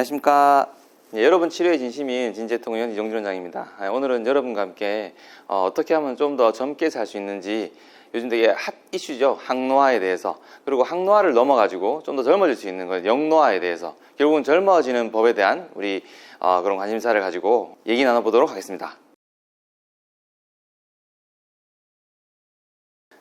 안녕하십니까. 여러분 치료의 진심인 진재통의원 이종진 원장입니다. 오늘은 여러분과 함께 어떻게 하면 좀 더 젊게 살 수 있는지, 요즘 되게 핫 이슈죠. 항노화에 대해서, 그리고 항노화를 넘어가지고 좀 더 젊어질 수 있는 건 영노화에 대해서, 결국은 젊어지는 법에 대한 우리 그런 관심사를 가지고 얘기 나눠보도록 하겠습니다.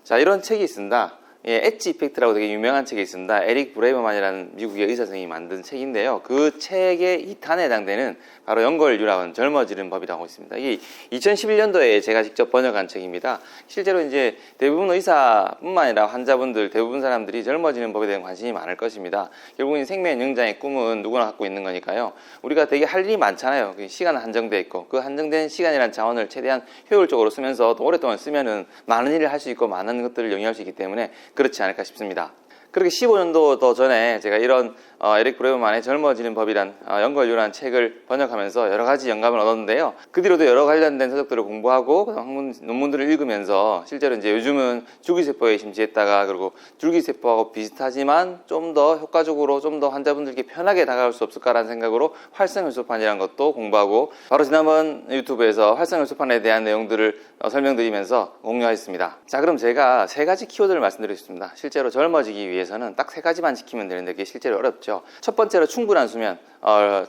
자, 이런 책이 있습니다. 엣지 이펙트라고 되게 유명한 책이 있습니다. 에릭 브레이버만이라는 미국의 의사 선생님이 만든 책인데요. 그 책의 2탄에 해당되는 바로 연골유라는 젊어지는 법이라고 있습니다. 이게 2011년도에 제가 직접 번역한 책입니다. 실제로 이제 대부분 의사뿐만 아니라 환자분들, 대부분 사람들이 젊어지는 법에 대한 관심이 많을 것입니다. 결국은 생명 연장의 꿈은 누구나 갖고 있는 거니까요. 우리가 되게 할 일이 많잖아요. 시간은 한정되어 있고, 그 한정된 시간이라는 자원을 최대한 효율적으로 쓰면서 또 오랫동안 쓰면은 많은 일을 할 수 있고 많은 것들을 영위할 수 있기 때문에 그렇지 않을까 싶습니다. 그렇게 15년도 더 전에 제가 이런 에릭 브레이버만의 젊어지는 법이란 연골유라는 책을 번역하면서 여러 가지 영감을 얻었는데요. 그 뒤로도 여러 관련된 서적들을 공부하고 학문 논문들을 읽으면서 실제로 이제 요즘은 줄기세포에 심취했다가, 그리고 줄기세포하고 비슷하지만 좀 더 효과적으로 좀 더 환자분들께 편하게 다가갈 수 없을까라는 생각으로 활성혈소판이라는 것도 공부하고, 바로 지난번 유튜브에서 활성혈소판에 대한 내용들을 설명드리면서 공유하였습니다. 자, 그럼 제가 세 가지 키워드를 말씀드리겠습니다. 실제로 젊어지기 위해서는 딱 세 가지만 지키면 되는데 그게 실제로 어렵죠. 첫 번째로 충분한 수면.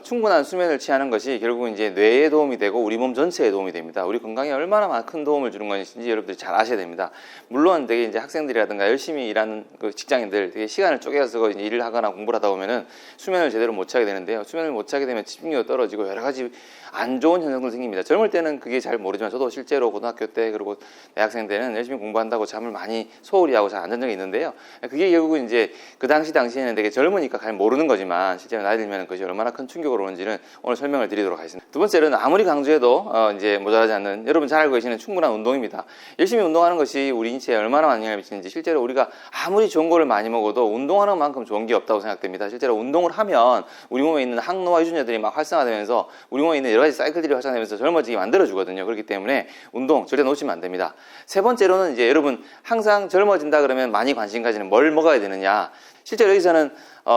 충분한 수면을 취하는 것이 결국은 이제 뇌에 도움이 되고 우리 몸 전체에 도움이 됩니다. 우리 건강에 얼마나 큰 도움을 주는 것인지 여러분들이 잘 아셔야 됩니다. 물론 되게 이제 학생들이라든가 열심히 일하는 그 직장인들, 되게 시간을 쪼개서 이제 일을 하거나 공부를 하다 보면은 수면을 제대로 못 차게 되는데요. 수면을 못 차게 되면 집중력이 떨어지고 여러 가지 안 좋은 현상들 생깁니다. 젊을 때는 그게 잘 모르지만 저도 실제로 고등학교 때 그리고 대학생 때는 열심히 공부한다고 잠을 많이 소홀히 하고 잘 안 잔 적이 있는데요. 그게 결국은 이제 그 당시에는 되게 젊으니까 잘 모르는 거지만 실제로 나이 들면 그것이 얼마나 큰 충격으로 오는지는 오늘 설명을 드리도록 하겠습니다. 두 번째는 아무리 강조해도 이제 모자라지 않는, 여러분 잘 알고 계시는 충분한 운동입니다. 열심히 운동하는 것이 우리 인체에 얼마나 많은 영향을 미치는지, 실제로 우리가 아무리 좋은 거를 많이 먹어도 운동하는 만큼 좋은 게 없다고 생각됩니다. 실제로 운동을 하면 우리 몸에 있는 항노화 유전자들이 막 활성화되면서 우리 몸에 있는 여러 가지 사이클들이 활성화되면서 젊어지게 만들어주거든요. 그렇기 때문에 운동 절대 놓치면 안 됩니다. 세 번째로는 이제 여러분 항상 젊어진다 그러면 많이 관심 가지는 뭘 먹어야 되느냐. 실제로 여기서는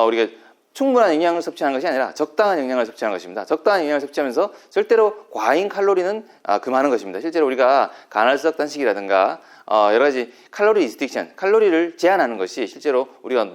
우리가 충분한 영양을 섭취하는 것이 아니라 적당한 영양을 섭취하는 것입니다. 적당한 영양을 섭취하면서 절대로 과잉 칼로리는 금하는 것입니다. 실제로 우리가 간헐적 단식이라든가 여러 가지 칼로리 리스트릭션, 칼로리를 제한하는 것이 실제로 우리가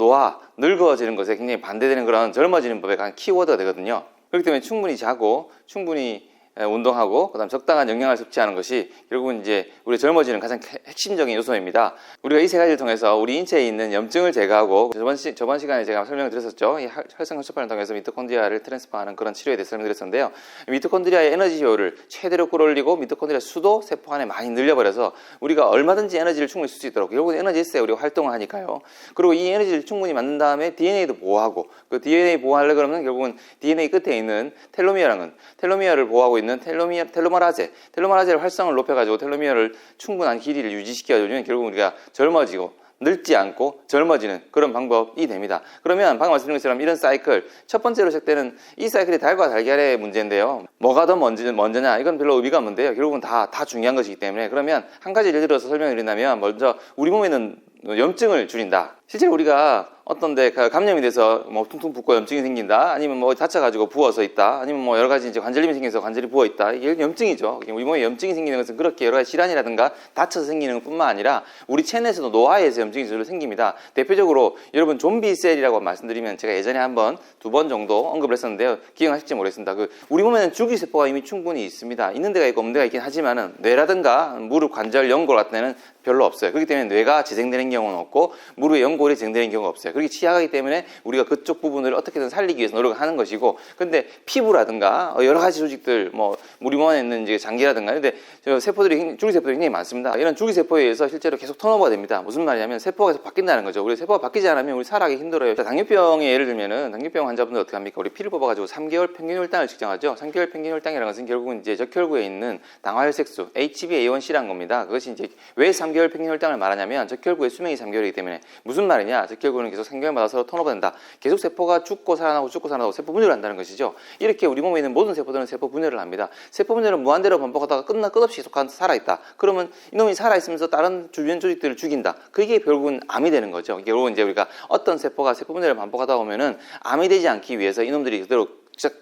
늙어지는 것에 굉장히 반대되는 그런 젊어지는 법의 한 키워드가 되거든요. 그렇기 때문에 충분히 자고 충분히 운동하고 그다음 적당한 영양을 섭취하는 것이 결국은 이제 우리 젊어지는 가장 핵심적인 요소입니다. 우리가 이 세 가지를 통해서 우리 인체에 있는 염증을 제거하고, 저번 시간에 제가 설명을 드렸었죠. 이 활성혈소판을 통해서 미토콘드리아를 트랜스퍼하는 그런 치료에 대해서 설명드렸었는데요. 미토콘드리아의 에너지 효율을 최대로 끌어올리고 미토콘드리아 수도 세포 안에 많이 늘려버려서 우리가 얼마든지 에너지를 충분히 쓸 수 있도록, 결국은 에너지 있어야 우리가 활동을 하니까요. 그리고 이 에너지를 충분히 만든 다음에 DNA도 보호하고, 그 DNA 보호하려고 그러면 결국은 DNA 끝에 있는 텔로미어를 보호하고 있는 텔로머라제를 활성을 높여가지고 텔로미어를 충분한 길이를 유지시켜주면 결국 우리가 젊어지고 늙지 않고 젊어지는 그런 방법이 됩니다. 그러면 방금 말씀드린 것처럼 이런 사이클, 첫 번째로 시작되는 이 사이클이 닭과 달걀의 문제인데요. 뭐가 더 먼저냐, 이건 별로 의미가 없는데요. 결국은 다 중요한 것이기 때문에, 그러면 한 가지 예를 들어서 설명을 드린다면, 먼저 우리 몸에 있는 염증을 줄인다. 실제로 우리가 어떤데 감염이 돼서 뭐 퉁퉁 붓고 염증이 생긴다, 아니면 뭐 다쳐가지고 부어서 있다, 아니면 뭐 여러 가지 이제 관절염이 생겨서 관절이 부어 있다, 이게 염증이죠. 우리 몸에 염증이 생기는 것은 그렇게 여러 가지 질환이라든가 다쳐서 생기는 것뿐만 아니라 우리 체내에서도 노화에서 염증이 절로 생깁니다. 대표적으로 여러분 좀비셀이라고 말씀드리면, 제가 예전에 한번 2번 정도 언급을 했었는데요. 기억하실지 모르겠습니다. 우리 몸에는 줄기세포가 이미 충분히 있습니다. 있는 데가 있고 없는 데가 있긴 하지만은 뇌라든가 무릎, 관절, 연골 같은 데는 별로 없어요. 그렇기 때문에 뇌가 재생되는 경우는 없고 무릎의 연골이 재생되는 경우가 없어요. 그렇게 취약하기 때문에 우리가 그쪽 부분을 어떻게든 살리기 위해서 노력을 하는 것이고, 근데 피부라든가 여러 가지 조직들, 뭐 우리 몸에 있는 이제 장기라든가, 근데 줄기세포들이 굉장히 많습니다. 이런 줄기세포에 의해서 실제로 계속 턴오버가 됩니다. 무슨 말이냐면 세포가 계속 바뀐다는 거죠. 우리 세포가 바뀌지 않으면 우리 살아가기 힘들어요. 당뇨병의 예를 들면은, 당뇨병 환자분들 어떻게 합니까? 우리 피를 뽑아가지고 3개월 평균 혈당을 측정하죠. 3개월 평균 혈당이라는 것은 결국은 이제 적혈구에 있는 당화혈색소 HbA1c라는 겁니다. 그것이 이제 왜 3개월 평균 혈당을 말하냐면, 적혈구의 수명이 3개월이기 때문에. 무슨 말이냐? 적혈구는 계속 3개월마다 서로 턴오버된다. 계속 세포가 죽고 살아나고 세포 분열을 한다는 것이죠. 이렇게 우리 몸에 있는 모든 세포들은 세포 분열을 합니다. 세포 분열은 무한대로 반복하다가 끝없이 계속 살아있다. 그러면 이놈이 살아있으면서 다른 주변 조직들을 죽인다. 그게 결국은 암이 되는 거죠. 결국은 이제 우리가 어떤 세포가 세포 분열을 반복하다 보면은 암이 되지 않기 위해서 이놈들이 그대로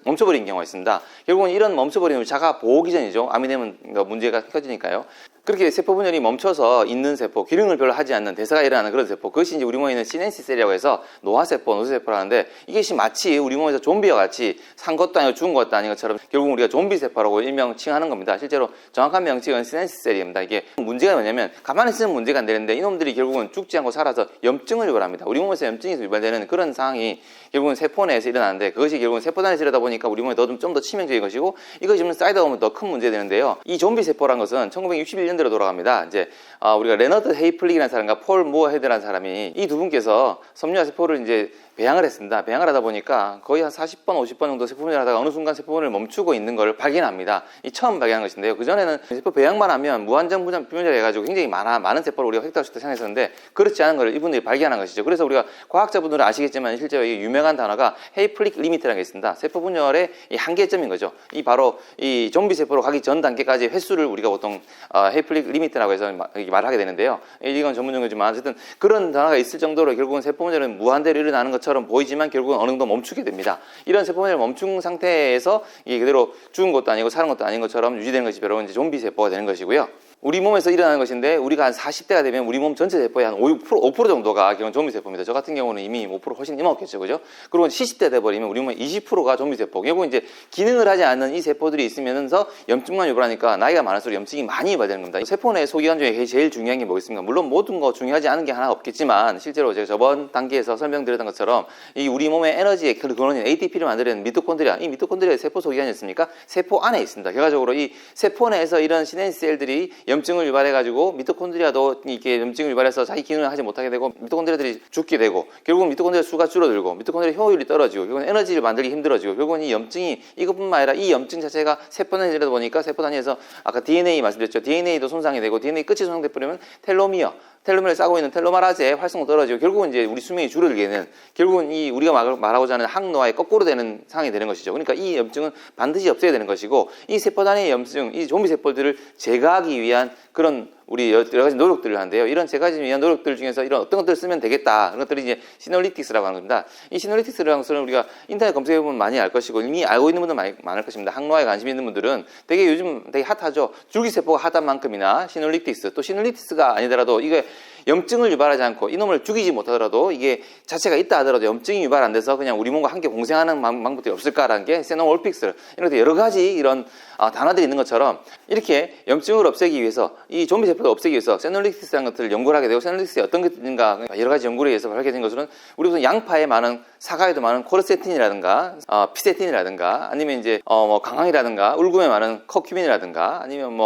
멈춰버린 경우가 있습니다. 결국은 이런 멈춰버리는 자가 보호 기전이죠. 암이 되면 문제가 커지니까요. 그렇게 세포 분열이 멈춰서 있는 세포, 기능을 별로 하지 않는 대사가 일어나는 그런 세포, 그것이 이제 우리 몸에 있는 시넨시셀이라고 해서 노화세포, 노쇠세포라는데, 이것이 마치 우리 몸에서 좀비와 같이 산 것도 아니고 죽은 것도 아닌 것처럼 결국 우리가 좀비세포라고 일명 칭하는 겁니다. 실제로 정확한 명칭은 시넨시셀입니다. 이게 문제가 뭐냐면 가만히 있으면 문제가 안 되는데 이놈들이 결국은 죽지 않고 살아서 염증을 유발합니다. 우리 몸에서 염증이 유발되는 그런 상황이 결국은 세포 내에서 일어나는데, 그것이 결국은 세포단에서 일어나다 보니까 우리 몸에 좀 더 치명적인 것이고, 이것이 좀 쌓이다 보면 더 큰 문제가 되는데요. 이 좀비세포라는 것은 1961년대로 돌아갑니다. 이제 우리가 레너드 헤이플릭이라는 사람과 폴 무어 헤드라는 사람이, 이 두 분께서 섬유화 세포를 이제 배양을 했습니다. 배양을 하다 보니까 거의 한 40번, 50번 정도 세포 분열을 하다가 어느 순간 세포 분열을 멈추고 있는 걸 발견합니다. 이 처음 발견한 것인데요. 그전에는 세포 배양만 하면 무한정 분열 해가지고 굉장히 많은 세포를 우리가 획득할 수 있다고 생각했었는데, 그렇지 않은 걸 이분들이 발견한 것이죠. 그래서 우리가 과학자분들은 아시겠지만 실제로 이 유명한 단어가 헤이플릭 리미트라는 게 있습니다. 세포 분열의 이 한계점인 거죠. 이 바로 이 좀비 세포로 가기 전 단계까지 횟수를 우리가 보통 헤이플릭 리미트라고 해서 말을 하게 되는데요. 이건 전문 용어지만 어쨌든 그런 단어가 있을 정도로 결국은 세포 분열은 무한대로 일어나는 것처럼 보이지만 결국은 어느 정도 멈추게 됩니다. 이런 세포 분열을 멈춘 상태에서 이게 그대로 죽은 것도 아니고 사는 것도 아닌 것처럼 유지되는 것이 바로 이제 좀비 세포가 되는 것이고요. 우리 몸에서 일어나는 것인데, 우리가 한 40대가 되면 우리 몸 전체 세포의 한 5% 정도가 결국은 좀비 세포입니다. 저 같은 경우는 이미 5% 훨씬 넘었겠죠, 그죠? 그리고 70대 돼버리면 우리 몸의 20%가 좀비 세포. 결국 이제 기능을 하지 않는 이 세포들이 있으면서 염증만 유발하니까 나이가 많을수록 염증이 많이 유발되는 겁니다. 세포 내 소기관 중에 제일 중요한 게 뭐겠습니까? 물론 모든 거 중요하지 않은 게 하나 없겠지만, 실제로 제가 저번 단계에서 설명드렸던 것처럼 이 우리 몸의 에너지의 근원인 ATP를 만들어내는 미토콘드리아, 이 미토콘드리아의 세포 소기관이 있습니까? 세포 안에 있습니다. 결과적으로 이 세포 내에서 이런 시넨셀들이 염증을 유발해가지고 미토콘드리아도 이렇게 염증을 유발해서 자기 기능을 하지 못하게 되고, 미토콘드리아들이 죽게 되고, 결국은 미토콘드리아 수가 줄어들고 미토콘드리아 효율이 떨어지고, 결국은 에너지를 만들기 힘들어지고, 결국은 이 염증이 이것뿐만 아니라 이 염증 자체가 세포 단위에 이르다 보니까 세포 단위에서 아까 DNA 말씀드렸죠. DNA도 손상이 되고, DNA 끝이 손상돼 버리면 텔로미어를 싸고 있는 텔로메라제의 활성도 떨어지고, 결국은 이제 우리 수명이 줄어들게 되는, 결국은 이 우리가 말하고자 하는 항노화의 거꾸로 되는 상황이 되는 것이죠. 그러니까 이 염증은 반드시 없애야 되는 것이고, 이 세포 단위의 염증, 이 좀비 세포들을 제거하기 위한 그런 우리 여러 가지 노력들을 하는데요. 이런 제거하기 위한 노력들 중에서 이런 어떤 것들을 쓰면 되겠다, 그런 것들이 이제 시놀리틱스라고 하는 겁니다. 이 시놀리틱스라는 것은 우리가 인터넷 검색해보면 많이 알 것이고, 이미 알고 있는 분들 많을 것입니다. 항노화에 관심 있는 분들은 되게 요즘 되게 핫하죠. 줄기세포가 핫한 만큼이나 시놀리틱스, 또 시놀리틱스가 아니더라도 이게 염증을 유발하지 않고 이놈을 죽이지 못하더라도 이게 자체가 있다 하더라도 염증이 유발 안 돼서 그냥 우리 몸과 함께 공생하는 방법들이 없을까라는 게 세노월픽스, 이런 여러 가지 이런 단어들이 있는 것처럼, 이렇게 염증을 없애기 위해서, 이 좀비 세포를 없애기 위해서 세놀리틱스라는 것들을 연구를 하게 되고, 세놀리틱스가 어떤 것인가 여러 가지 연구에 의해서 밝혀진 것으로는 우리 우선 양파에 많은, 사과에도 많은 코르세틴이라든가 피세틴이라든가, 아니면 이제 강황이라든가, 울금에 많은 커큐민이라든가, 아니면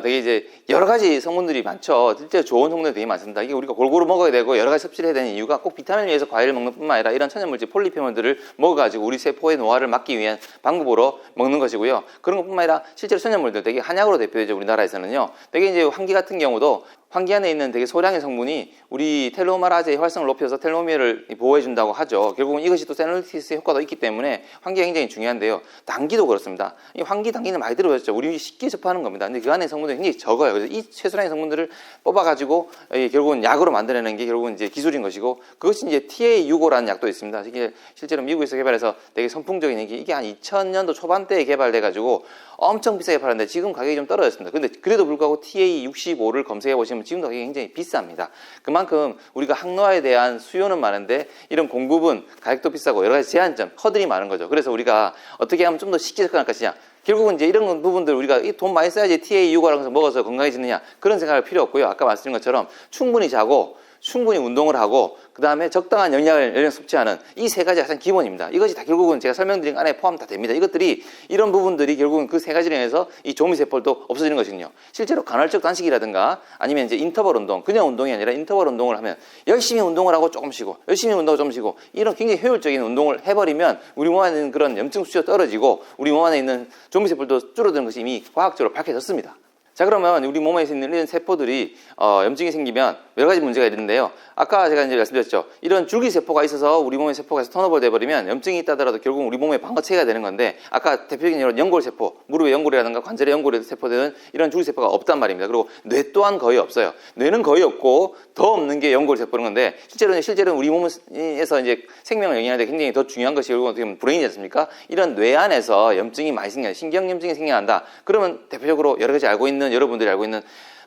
되게 이제 여러 가지 성분들이 많죠. 실제 좋은 성분들이 되게 많습니다. 이게 우리가 골고루 먹어야 되고 여러 가지 섭취를 해야 되는 이유가, 꼭 비타민을 위해서 과일을 먹는 뿐만 아니라 이런 천연물질 폴리페놀들을 먹어가지고 우리 세포의 노화를 막기 위한 방법으로 먹는 것이고요. 그런 것뿐만 아니라 실제로 천연물들, 되게 한약으로 대표되죠. 우리나라에서는요. 되게 이제 환기 같은 경우도 환기 안에 있는 되게 소량의 성분이 우리 텔로메라제의 활성을 높여서 텔로미어를 보호해준다고 하죠. 결국은 이것이 또 세놀리틱스의 효과도 있기 때문에 환기가 굉장히 중요한데요. 당기도 그렇습니다. 이 환기, 당기는 많이 들어보셨죠. 우리 쉽게 접하는 겁니다. 근데 그 안에 성분들이 굉장히 적어요. 그래서 이 최소량의 성분들을 뽑아가지고 결국은 약으로 만들어내는 게 결국은 이제 기술인 것이고, 그것이 이제 TA65라는 약도 있습니다. 이게 실제로 미국에서 개발해서 되게 선풍적인 얘기, 이게 한 2000년도 초반대에 개발돼가지고 엄청 비싸게 팔았는데 지금 가격이 좀 떨어졌습니다. 근데 그래도 불구하고 TA65를 검색해 보시면 지금도 가격이 굉장히 비쌉니다. 그만큼 우리가 항노화에 대한 수요는 많은데 이런 공급은 가격도 비싸고 여러 가지 제한점, 허들이 많은 거죠. 그래서 우리가 어떻게 하면 좀 더 쉽게 접근할 것이냐, 결국은 이제 이런 부분들, 우리가 이 돈 많이 써야지 TA65라는 것을 먹어서 건강해지느냐, 그런 생각할 필요 없고요. 아까 말씀드린 것처럼 충분히 자고 충분히 운동을 하고, 그 다음에 적당한 영양 섭취하는 이 세 가지가 가장 기본입니다. 이것이 다 결국은 제가 설명드린 것 안에 포함 다 됩니다. 이것들이, 이런 부분들이 결국은 그 세 가지를 인해서 이 조미세포도 없어지는 것이거든요. 실제로 간헐적 단식이라든가 아니면 이제 인터벌 운동, 그냥 운동이 아니라 인터벌 운동을 하면, 열심히 운동을 하고 조금 쉬고, 열심히 운동하고 조금 쉬고, 이런 굉장히 효율적인 운동을 해버리면 우리 몸 안에 있는 그런 염증 수치가 떨어지고 우리 몸 안에 있는 조미세포도 줄어드는 것이 이미 과학적으로 밝혀졌습니다. 자, 그러면 우리 몸에 있는 이런 세포들이 염증이 생기면 여러 가지 문제가 있는데요. 아까 제가 이제 말씀드렸죠. 이런 줄기세포가 있어서 우리 몸의 세포가 턴오버 돼버리면 염증이 있다더라도 결국 우리 몸의 방어체계가 되는 건데, 아까 대표적인 이런 연골세포, 무릎의 연골이라든가 관절의 연골의 세포들은 이런 줄기세포가 없단 말입니다. 그리고 뇌 또한 거의 없어요. 뇌는 거의 없고 더 없는 게 연골세포인 건데, 실제로는 우리 몸에서 이제 생명을 영위하는데 굉장히 더 중요한 것이 결국 어떻게 보면 브레인이지 않습니까? 이런 뇌 안에서 염증이 많이 생겨요. 신경염증이 생겨난다. 그러면 대표적으로 여러 가지 여러분들이 알고 있는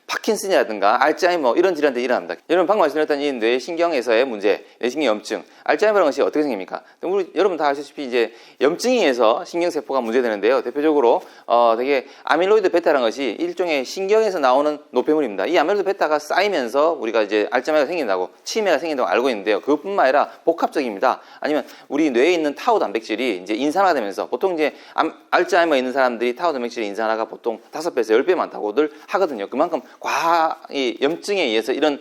파킨슨이라든가 알츠하이머 이런 질환들이 일어납니다. 여러분 방금 말씀드렸던 이 뇌신경에서의 문제, 뇌신경염증, 알츠하이머라는 것이 어떻게 생깁니까? 여러분 다 아시다시피 이제 염증에 의해서 신경세포가 문제되는데요. 대표적으로 되게 아밀로이드 베타라는 것이 일종의 신경에서 나오는 노폐물입니다. 이 아밀로이드 베타가 쌓이면서 우리가 이제 알츠하이머가 생긴다고, 치매가 생긴다고 알고 있는데요. 그것뿐만 아니라 복합적입니다. 아니면 우리 뇌에 있는 타우 단백질이 이제 인산화되면서, 보통 이제 알츠하이머 있는 사람들이 타우 단백질의 인산화가 보통 5배에서 10배 많다고들 하거든요. 그만큼 이 염증에 의해서 이런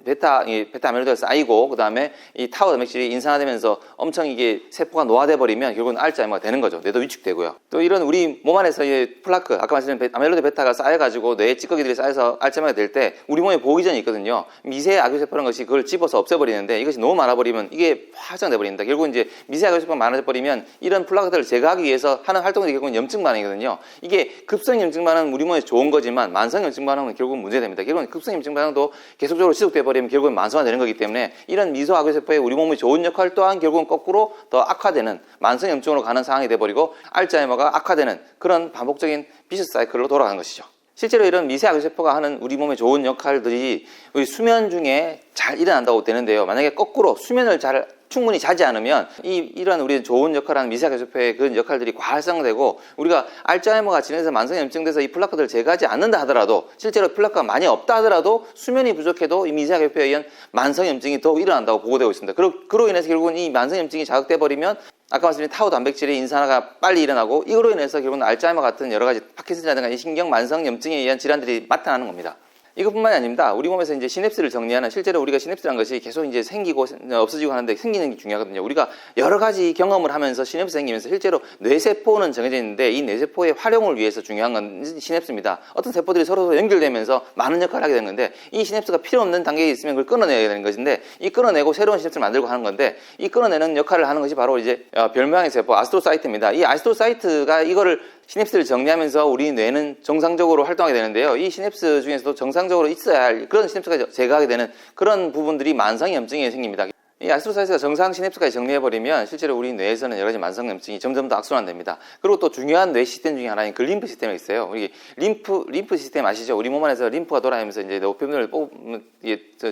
베타 아밀로이드가 쌓이고, 그 다음에 이 타우 단백질이 인산화되면서 엄청 이게 세포가 노화돼 버리면 결국은 알츠하이머가 되는 거죠. 뇌도 위축되고요. 또 이런 우리 몸 안에서 플라크, 아까 말씀드린 아밀로이드 베타가 쌓여가지고 뇌에 찌꺼기들이 쌓여서 알츠하이머가 될 때 우리 몸에 보호기전이 있거든요. 미세 악효세포라는 것이 그걸 집어서 없애버리는데, 이것이 너무 많아버리면 이게 확장돼 버립니다. 결국 이제 미세 악효세포가 많아져 버리면 이런 플라크들을 제거하기 위해서 하는 활동들이 결국은 염증 반응이거든요. 이게 급성 염증 반응은 우리 몸에 좋은 거지만 만성 염증 반응은 결국은 문제됩니다. 결국은 급성 염증 반응도 계속적으로 지속돼 버리면 결국은 만성화되는 거기 때문에, 이런 미소 악효세포의 우리 몸의 좋은 역할 또한 결국은 거꾸로 더 악화되는 만성 염증으로 가는 상황이 돼버리고 알츠하이머가 악화되는 그런 반복적인 비셔스 사이클로 돌아가는 것이죠. 실제로 이런 미세 악효세포가 하는 우리 몸의 좋은 역할들이 우리 수면 중에 잘 일어난다고 되는데요. 만약에 거꾸로 수면을 충분히 자지 않으면 이런 우리 좋은 역할하는 미세 악효세포의 그런 역할들이 과활성되고, 우리가 알츠하이머가 진행해서 만성 염증돼서 이 플라크들을 제거하지 않는다 하더라도, 실제로 플라크가 많이 없다 하더라도 수면이 부족해도 이 미세 악효세포에 의한 만성 염증이 더욱 일어난다고 보고되고 있습니다. 그로 인해서 결국은 이 만성 염증이 자극돼 버리면 아까 말씀드린 타우 단백질의 인산화가 빨리 일어나고, 이거로 인해서 결국은 알츠하이머 같은 여러 가지 파킨슨이라든가 이 신경 만성 염증에 의한 질환들이 나타나는 겁니다. 이것뿐만이 아닙니다. 우리 몸에서 이제 시냅스를 정리하는, 실제로 우리가 시냅스라는 것이 계속 이제 생기고 없어지고 하는데 생기는 게 중요하거든요. 우리가 여러 가지 경험을 하면서 시냅스 생기면서 실제로 뇌세포는 정해져 있는데, 이 뇌세포의 활용을 위해서 중요한 건 시냅스입니다. 어떤 세포들이 서로 연결되면서 많은 역할을 하게 되는 건데, 이 시냅스가 필요 없는 단계에 있으면 그걸 끊어내야 되는 것인데, 이 끊어내고 새로운 시냅스를 만들고 하는 건데, 이 끊어내는 역할을 하는 것이 바로 이제 별명의 세포 아스트로사이트입니다. 이 아스트로사이트가 이거를 시냅스를 정리하면서 우리 뇌는 정상적으로 활동하게 되는데요. 이 시냅스 중에서도 정상적으로 있어야 할 그런 시냅스가 제거하게 되는 그런 부분들이 만성 염증에 생깁니다. 이 아스트로사이트가 정상 시냅스까지 정리해버리면 실제로 우리 뇌에서는 여러 가지 만성 염증이 점점 더 악순환됩니다. 그리고 또 중요한 뇌 시스템 중에 하나인 그 림프 시스템이 있어요. 우리 림프 시스템 아시죠? 우리 몸 안에서 림프가 돌아다니면서 이제 노폐물을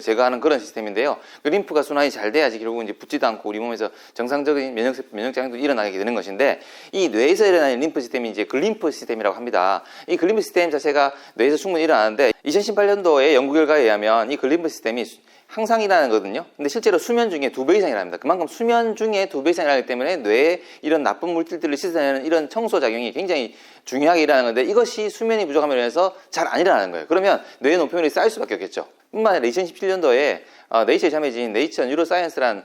제거하는 그런 시스템인데요. 그 림프가 순환이 잘 돼야지 결국은 이제 붙지도 않고 우리 몸에서 정상적인 면역 장애도 일어나게 되는 것인데, 이 뇌에서 일어나는 림프 시스템이 이제 글림프 시스템이라고 합니다. 이 글림프 시스템 자체가 뇌에서 충분히 일어나는데, 2018년도에 연구 결과에 의하면 이 글림프 시스템이 항상 일어나는 거거든요. 근데 실제로 수면 중에 2배 이상 일어납니다. 그만큼 수면 중에 2배 이상 일어나기 때문에 뇌에 이런 나쁜 물질들을 씻어내는 이런 청소작용이 굉장히 중요하게 일어나는 건데, 이것이 수면이 부족함으로 인해서 잘 안 일어나는 거예요. 그러면 뇌에 노폐물이 쌓일 수밖에 없겠죠. 뿐만 아니라 2017년도에 네이처에 참여진 네이처 뉴로사이언스라는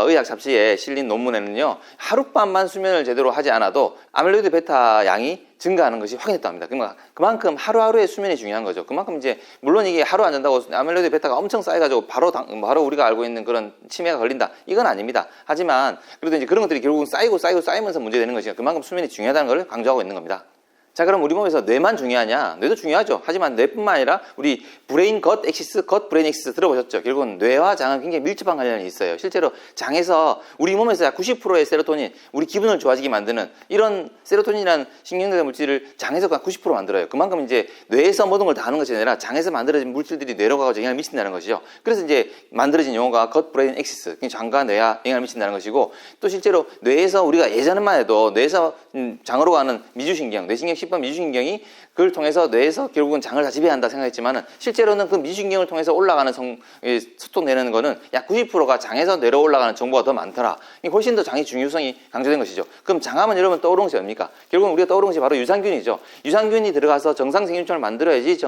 의학 잡지에 실린 논문에는요, 하룻밤만 수면을 제대로 하지 않아도 아밀로이드 베타 양이 증가하는 것이 확인됐답니다. 그만큼 하루하루의 수면이 중요한 거죠. 그만큼 이제 물론 이게 하루 안 잔다고 아밀로이드 베타가 엄청 쌓여가지고 바로 우리가 알고 있는 그런 치매가 걸린다, 이건 아닙니다. 하지만 그래도 이제 그런 것들이 결국은 쌓이면서 문제되는 것이니까 그만큼 수면이 중요하다는 걸 강조하고 있는 겁니다. 자, 그럼 우리 몸에서 뇌만 중요하냐? 뇌도 중요하죠. 하지만 뇌뿐만 아니라 우리 브레인 겉 엑시스, 겉 브레인 엑시스 들어보셨죠? 결국은 뇌와 장은 굉장히 밀접한 관련이 있어요. 실제로 장에서 우리 몸에서 약 90%의 세로토닌, 우리 기분을 좋아지게 만드는 이런 세로토닌이라는 신경계 물질을 장에서 90% 만들어요. 그만큼 이제 뇌에서 모든 걸 다 하는 것이 아니라 장에서 만들어진 물질들이 뇌로 가고 영향을 미친다는 것이죠. 그래서 이제 만들어진 용어가 겉 브레인 엑시스, 장과 뇌와 영향을 미친다는 것이고, 또 실제로 뇌에서 우리가 예전만 해도 뇌에서 장으로 가는 미주신경, 뇌신경 10번 미주신경이 그걸 통해서 뇌에서 결국은 장을 다 지배한다 생각했지만은, 실제로는 그 미주신경을 통해서 올라가는 소통되는 거는 약 90%가 장에서 뇌로 올라가는 정보가 더 많더라. 훨씬 더 장의 중요성이 강조된 것이죠. 그럼 장하면 여러분 떠오르는 것이 뭡니까? 결국은 우리가 떠오르는 것이 바로 유산균이죠. 유산균이 들어가서 정상 생리통을 만들어야지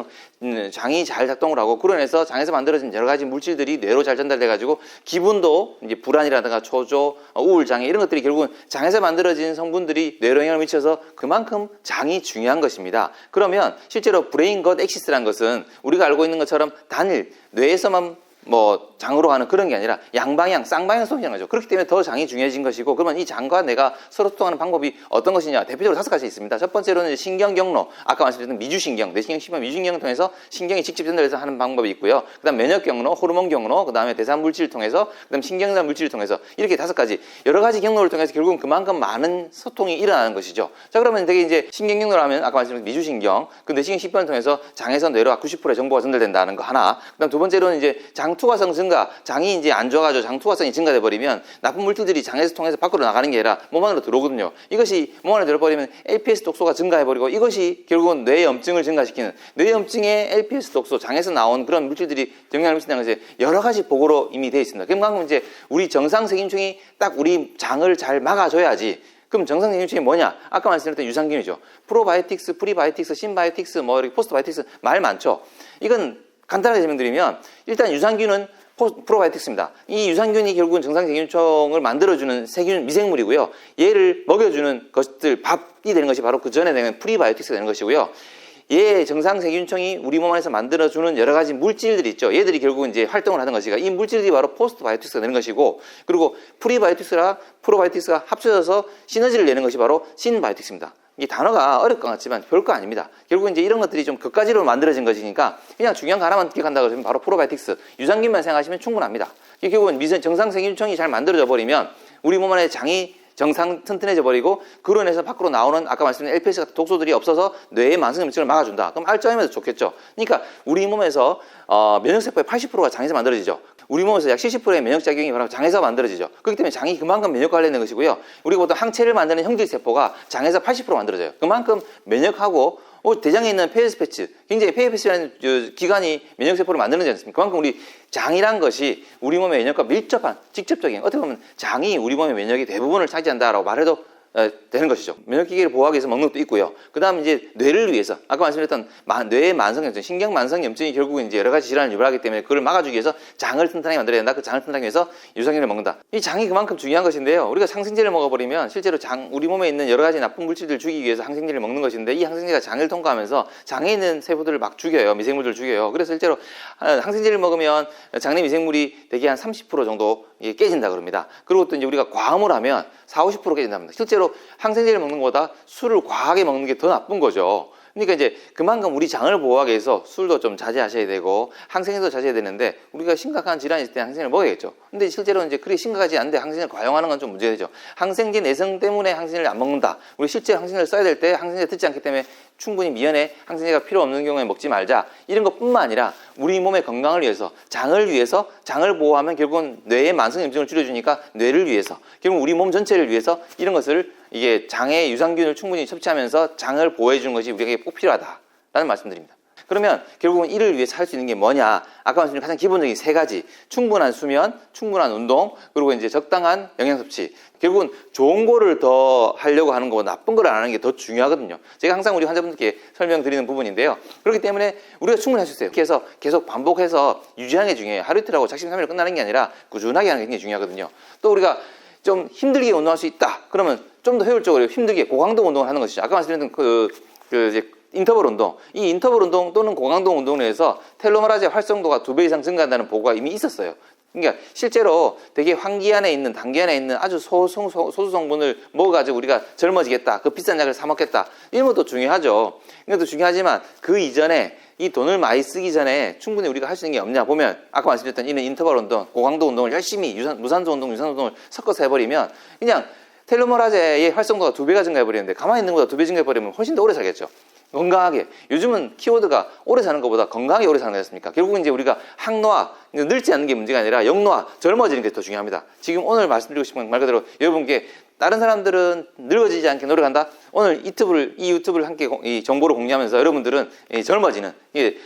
장이 잘 작동을 하고, 그로 인해서 장에서 만들어진 여러 가지 물질들이 뇌로 잘 전달돼 가지고 기분도 이제 불안이라든가 초조, 우울장애 이런 것들이 결국은 장에서 만들어진 성분들이 뇌로 영향을 미쳐서 그만큼 장이 중요한 것입니다. 그러면 실제로 브레인 것 액시스라는 것은 우리가 알고 있는 것처럼 단일 뇌에서만 뭐 장으로 가는 그런 게 아니라 양방향, 쌍방향 소통이라는 거죠. 그렇기 때문에 더 장이 중요해진 것이고, 그러면 이 장과 뇌가 서로 소통하는 방법이 어떤 것이냐? 대표적으로 5가지 있습니다. 첫 번째로는 신경 경로, 아까 말씀드렸던 미주신경, 뇌신경, 심한 미주신경을 통해서 신경이 직접 전달해서 하는 방법이 있고요. 그다음 면역 경로, 호르몬 경로, 그다음에 대사 물질을 통해서, 그다음 신경전 물질을 통해서, 이렇게 5가지 여러 가지 경로를 통해서 결국은 그만큼 많은 소통이 일어나는 것이죠. 자, 그러면 되게 이제 신경 경로를 하면 아까 말씀드린 미주신경, 그 뇌신경 시판을 통해서 장에서 뇌로 90%의 정보가 전달된다는 거 하나. 그다음 두 번째로는 이제 장 투과성 증가, 장이 이제 안 좋아가지고 장 투과성이 증가돼 버리면 나쁜 물질들이 장에서 통해서 밖으로 나가는 게 아니라 몸 안으로 들어오거든요. 이것이 몸 안에 들어버리면 LPS 독소가 증가해 버리고, 이것이 결국은 뇌염증을 증가시키는, 뇌염증의 LPS 독소, 장에서 나온 그런 물질들이 영향을 미친다는 것이 여러 가지 보고로 이미 되어 있습니다. 그만큼 이제 우리 정상세균총이 딱 우리 장을 잘 막아줘야지. 그럼 정상세균총이 뭐냐? 아까 말씀드렸던 유산균이죠. 프로바이오틱스, 프리바이오틱스, 신바이오틱스, 뭐 이렇게 포스트바이오틱스 말 많죠. 이건 간단하게 설명드리면, 일단 유산균은 프로바이오틱스입니다. 이 유산균이 결국은 정상세균총을 만들어주는 세균 미생물이고요. 얘를 먹여주는 것들, 밥이 되는 것이 바로 그 전에 되는 프리바이오틱스가 되는 것이고요. 얘 정상세균총이 우리 몸 안에서 만들어주는 여러 가지 물질들이 있죠. 얘들이 결국은 이제 활동을 하는 것이가, 이 물질들이 바로 포스트바이오틱스가 되는 것이고, 그리고 프리바이오틱스랑 프로바이오틱스가 합쳐져서 시너지를 내는 것이 바로 신바이오틱스입니다. 이 단어가 어려울 것 같지만 별거 아닙니다. 결국 이제 이런 것들이 좀 격가지로 만들어진 것이니까 그냥 중요한 거 하나만 기억한다고 하면 바로 프로바이오틱스, 유산균만 생각하시면 충분합니다. 결국은 정상세균총이 잘 만들어져 버리면 우리 몸 안에 장이 정상 튼튼해져 버리고, 그로 인해서 밖으로 나오는 아까 말씀드린 LPS 같은 독소들이 없어서 뇌의 만성염증을 막아준다. 그럼 알츠하이머도 좋겠죠. 그러니까 우리 몸에서 면역세포의 80%가 장에서 만들어지죠. 우리 몸에서 약 70%의 면역작용이 바로 장에서 만들어지죠. 그렇기 때문에 장이 그만큼 면역 관련된 것이고요. 우리가 보통 항체를 만드는 형질세포가 장에서 80% 만들어져요. 그만큼 면역하고, 대장에 있는 페이스패치, 굉장히 페이스패치라는 기관이 면역세포를 만드는지 않습니까? 그만큼 우리 장이란 것이 우리 몸의 면역과 밀접한, 직접적인, 어떻게 보면 장이 우리 몸의 면역의 대부분을 차지한다라고 말해도 되는 것이죠. 면역기계를 보호하기 위해서 먹는 것도 있고요. 그 다음 이제 뇌를 위해서, 아까 말씀드렸던 뇌의 만성염증, 신경 만성염증이 결국은 이제 여러 가지 질환을 유발하기 때문에 그걸 막아주기 위해서 장을 튼튼하게 만들어야 된다. 그 장을 튼튼하게 위해서 유산균을 먹는다. 이 장이 그만큼 중요한 것인데요. 우리가 항생제를 먹어버리면 실제로 우리 몸에 있는 여러 가지 나쁜 물질들을 죽이기 위해서 항생제를 먹는 것인데, 이 항생제가 장을 통과하면서 장에 있는 세포들을 막 죽여요. 미생물들을 죽여요. 그래서 실제로 항생제를 먹으면 장내 미생물이 대개 한 30% 정도 깨진다 그럽니다. 그리고 또 이제 우리가 과음을 하면 40~50% 깨진답니다. 실제로 항생제를 먹는 것보다 술을 과하게 먹는 게 더 나쁜 거죠. 그러니까 이제 그만큼 우리 장을 보호하기 위해서 술도 좀 자제하셔야 되고 항생제도 자제해야 되는데, 우리가 심각한 질환이 있을 때 항생제를 먹어야겠죠. 근데 실제로 이제 그리 심각하지 않은데 항생제를 과용하는 건 좀 문제가 되죠. 항생제 내성 때문에 항생제를 안 먹는다. 우리 실제 항생제를 써야 될 때 항생제 듣지 않기 때문에 충분히 미연에 항생제가 필요 없는 경우에 먹지 말자. 이런 것뿐만 아니라 우리 몸의 건강을 위해서, 장을 위해서, 장을 보호하면 결국은 뇌의 만성염증을 줄여주니까 뇌를 위해서, 결국 우리 몸 전체를 위해서 이런 것을, 이게 장의 유산균을 충분히 섭취하면서 장을 보호해 주는 것이 우리에게 꼭 필요하다라는 말씀드립니다. 그러면 결국은 이를 위해서 할 수 있는 게 뭐냐? 아까 말씀드린 가장 기본적인 3가지. 충분한 수면, 충분한 운동, 그리고 이제 적당한 영양 섭취. 결국은 좋은 거를 더 하려고 하는 것보다 나쁜 걸 안 하는 게 더 중요하거든요. 제가 항상 우리 환자분들께 설명드리는 부분인데요. 그렇기 때문에 우리가 충분히 할 수 있어요. 그래서 계속 반복해서 유지하는 게 중요해요. 하루 이틀하고 작심삼일로 끝나는 게 아니라 꾸준하게 하는 게 굉장히 중요하거든요. 또 우리가 좀 힘들게 운동할 수 있다. 그러면 좀 더 효율적으로 힘들게 고강도 운동을 하는 것이죠. 아까 말씀드렸던 이제 인터벌 운동, 이 인터벌 운동 또는 고강도 운동을 해서 텔로메라제 활성도가 2배 이상 증가한다는 보고가 이미 있었어요. 그러니까 실제로 되게 단기 안에 있는 아주 소수 성분을 먹어가지고 우리가 젊어지겠다, 그 비싼 약을 사 먹겠다, 이런 것도 중요하죠. 이것도 중요하지만 그 이전에 이 돈을 많이 쓰기 전에 충분히 우리가 할 수 있는 게 없냐 보면, 아까 말씀드렸던 이런 인터벌 운동, 고강도 운동을 열심히 무산소 운동, 유산소 운동을 섞어서 해버리면 그냥 텔로메라제의 활성도가 2배가 증가해버리는데, 가만히 있는 것보다 2배 증가해버리면 훨씬 더 오래 살겠죠. 건강하게. 요즘은 키워드가 오래 사는 것보다 건강하게 오래 사는 거였습니까? 결국은 이제 우리가 항노화, 늙지 않는 게 문제가 아니라 영노화, 젊어지는 게 더 중요합니다. 지금 오늘 말씀드리고 싶은 말 그대로 여러분께, 다른 사람들은 늙어지지 않게 노력한다. 오늘 이 유튜브를 함께 이 정보를 공유하면서 여러분들은 젊어지는,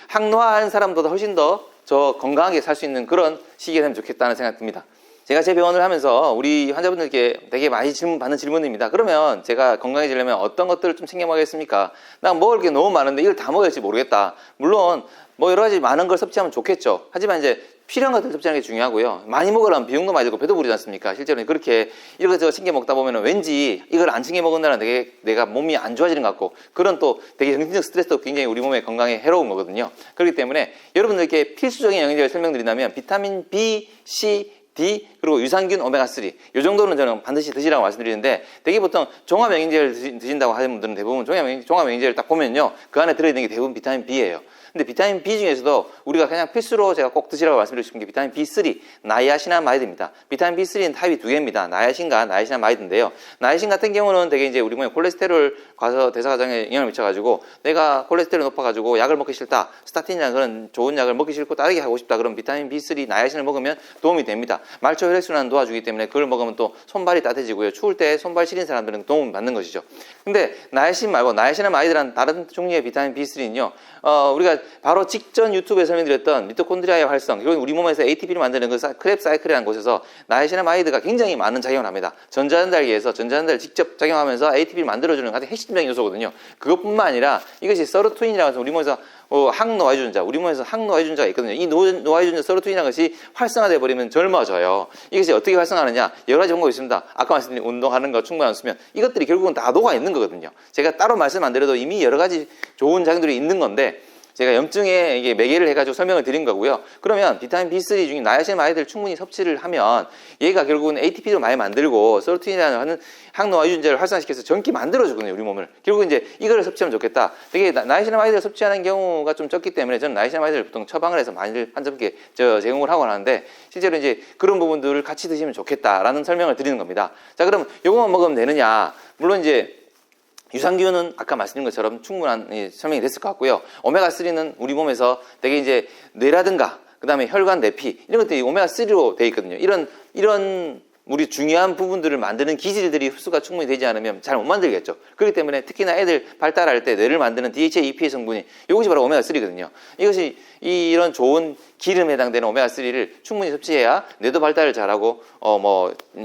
항노화하는 사람보다 훨씬 더 건강하게 살 수 있는 그런 시기가 되면 좋겠다는 생각이 듭니다. 제가 제 병원을 하면서 우리 환자분들께 되게 많이 받는 질문입니다. 그러면 제가 건강해지려면 어떤 것들을 좀 챙겨 먹겠습니까? 나 먹을 게 너무 많은데 이걸 다 먹어야 할지 모르겠다. 물론 뭐 여러 가지 많은 걸 섭취하면 좋겠죠. 하지만 이제 필요한 것들 섭취하는 게 중요하고요. 많이 먹으려면 비용도 많이 들고 배도 부르지 않습니까? 실제로는 그렇게 이것저것 챙겨 먹다 보면 왠지 이걸 안 챙겨 먹은다는 되게 내가 몸이 안 좋아지는 것 같고 그런 또 되게 정신적 스트레스도 굉장히 우리 몸의 건강에 해로운 거거든요. 그렇기 때문에 여러분들께 필수적인 영양제를 설명드린다면 비타민 B, C, D 그리고 유산균 오메가3 이 정도는 저는 반드시 드시라고 말씀드리는데 되게 보통 종합영양제를 드신다고 하는 분들은 대부분 종합영양제를 딱 보면요 그 안에 들어있는 게 대부분 비타민 B예요. 근데 비타민 B 중에서도 우리가 그냥 필수로 제가 꼭 드시라고 말씀드리고 싶은 게 비타민 B3, 나이아신아마이드입니다. 비타민 B3는 타입이 두 개입니다. 나이아신과 나이아신아마이드인데요. 나이아신 같은 경우는 되게 이제 우리 몸에 콜레스테롤 과서 대사 과정에 영향을 미쳐가지고 내가 콜레스테롤이 높아가지고 약을 먹기 싫다, 스타틴이라는 그런 좋은 약을 먹기 싫고 다르게 하고 싶다. 그럼 비타민 B3, 나이아신을 먹으면 도움이 됩니다. 말초 혈액순환 도와주기 때문에 그걸 먹으면 또 손발이 따뜻해지고요. 추울 때 손발 시린 사람들은 도움 받는 것이죠. 근데 나이아신 말고 나이아신아마이드라는 다른 종류의 비타민 B3는요, 우리가 바로 직전 유튜브에 설명드렸던 미토콘드리아의 활성, 이건 우리 몸에서 ATP를 만드는 그 크랩 사이클이라는 곳에서 나이아신아마이드가 굉장히 많은 작용을 합니다. 전자전달기에서 전자전달을 직접 작용하면서 ATP를 만들어주는 가장 핵심적인 요소거든요. 그것뿐만 아니라 이것이 서로토닌이라고 해서 우리 몸에서 항노화 유전자, 우리 몸에서 항노화 유전자가 있거든요. 이 노화 유전자 서로토닌이라는 것이 활성화되어 버리면 젊어져요. 이것이 어떻게 활성화하느냐? 여러 가지 방법이 있습니다. 아까 말씀드린 운동하는 거, 충분한 수면, 이것들이 결국은 다 녹아 있는 거거든요. 제가 따로 말씀 안 드려도 이미 여러 가지 좋은 작용들이 있는 건데 제가 염증에 이게 매개를 해가지고 설명을 드린 거고요. 그러면 비타민 B3 중에 나이아신아마이드를 충분히 섭취를 하면 얘가 결국은 ATP도 많이 만들고 서로토닌이라는 항노화 유전자를 활성화시켜서 전기 만들어주거든요, 우리 몸을. 결국 이제 이거를 섭취하면 좋겠다. 되게 나이아신아마이드를 섭취하는 경우가 좀 적기 때문에 저는 나이아신아마이드를 보통 처방을 해서 많이 환자분께 제공을 하고 하는데 실제로 이제 그런 부분들을 같이 드시면 좋겠다라는 설명을 드리는 겁니다. 자, 그럼 요것만 먹으면 되느냐? 물론 이제 유산균은 아까 말씀드린 것처럼 충분한 설명이 됐을 것 같고요. 오메가3는 우리 몸에서 되게 이제 뇌라든가 그 다음에 혈관 내피 이런 것들이 오메가3로 되어 있거든요. 이런 우리 중요한 부분들을 만드는 기질들이 흡수가 충분히 되지 않으면 잘 못 만들겠죠. 그렇기 때문에 특히나 애들 발달할 때 뇌를 만드는 DHA, EPA 성분이 이것이 바로 오메가3거든요. 이것이 이런 좋은 기름에 해당되는 오메가3를 충분히 섭취해야 뇌도 발달을 잘하고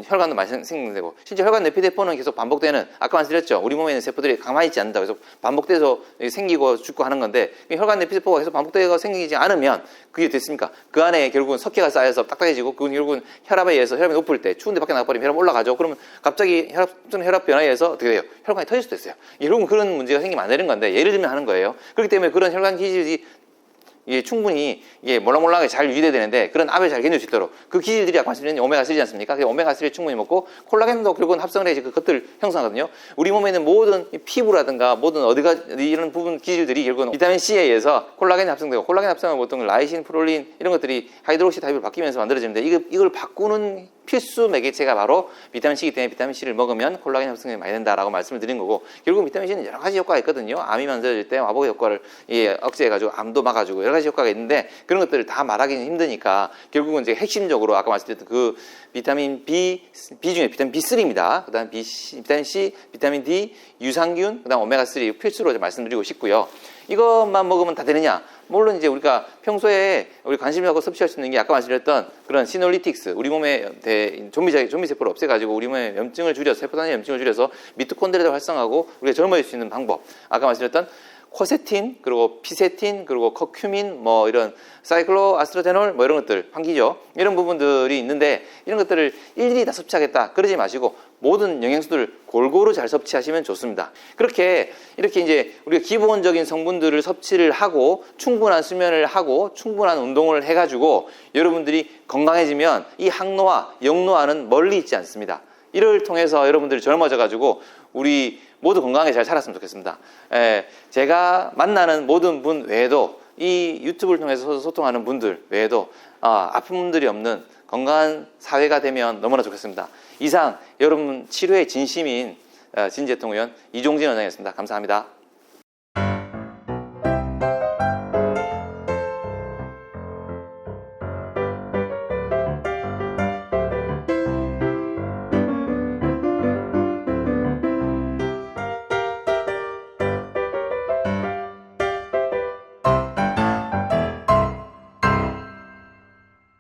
혈관도 많이 생성되고 실제 혈관 내피대포는 계속 반복되는 아까 말씀드렸죠. 우리 몸에 있는 세포들이 가만히 있지 않는다. 그래서 반복돼서 생기고 죽고 하는 건데 혈관 내피대포가 계속 반복되고 생기지 않으면 그게 됐습니까? 그 안에 결국은 석회가 쌓여서 딱딱해지고 그건 결국은 혈압에 의해서 혈압이 높을 때 추운데 밖에 나가버리면 혈압 올라가죠. 그러면 갑자기 혈압 변화에 의해서 어떻게 돼요? 혈관이 터질 수도 있어요. 이런 그런 문제가 생기면 안 되는 건데 예를 들면 하는 거예요. 그렇기 때문에 그런 혈관 기질이 이게 충분히 이게 몰랑몰랑하게 잘 유지돼야 되는데 그런 압을 잘 견딜 수 있도록 그 기질들이 아까 말씀드린 오메가3지 않습니까? 그 오메가3를 충분히 먹고 콜라겐도 결국은 합성을 해서 그것들 형성하거든요. 우리 몸에 있는 모든 피부라든가 모든 어디가 이런 부분 기질들이 결국은 비타민 C에 의해서 콜라겐이 합성되고 콜라겐 합성은 보통 라이신, 프롤린 이런 것들이 하이드록시 타입으로 바뀌면서 만들어지는데 이걸 바꾸는 필수 매개체가 바로 비타민C이기 때문에 비타민C를 먹으면 콜라겐 합성이 많이 된다라고 말씀을 드린 거고 결국 비타민C는 여러 가지 효과가 있거든요. 암이 만들어질 때 마법의 효과를 억제해가지고 암도 막아주고 여러 가지 효과가 있는데 그런 것들을 다 말하기는 힘드니까 결국은 이제 핵심적으로 아까 말씀드렸던 그 비타민 B 중에 비타민 B3입니다. 그 다음 비타민 C, 비타민 D, 유산균, 그 다음 오메가3 필수로 말씀드리고 싶고요. 이것만 먹으면 다 되느냐? 물론 이제 우리가 평소에 우리 관심을 갖고 섭취할 수 있는 게 아까 말씀드렸던 그런 시놀리틱스, 우리 몸의 좀비세포를 없애가지고 우리 몸의 염증을 줄여서 세포 단위 염증을 줄여서 미토콘드리아를 활성화하고 우리가 젊어질 수 있는 방법. 아까 말씀드렸던 코세틴, 그리고 피세틴, 그리고 커큐민, 이런 사이클로아스트로테놀, 이런 것들, 환기죠. 이런 부분들이 있는데 이런 것들을 일일이 다 섭취하겠다. 그러지 마시고 모든 영양소들을 골고루 잘 섭취하시면 좋습니다. 이렇게 이제 우리가 기본적인 성분들을 섭취를 하고 충분한 수면을 하고 충분한 운동을 해가지고 여러분들이 건강해지면 이 항노화, 역노화는 멀리 있지 않습니다. 이를 통해서 여러분들이 젊어져가지고 우리 모두 건강하게 잘 살았으면 좋겠습니다. 제가 만나는 모든 분 외에도 이 유튜브를 통해서 소통하는 분들 외에도 아픈 분들이 없는 건강한 사회가 되면 너무나 좋겠습니다. 이상 여러분 치료에 진심인 진재통의원 이종진 원장이었습니다. 감사합니다.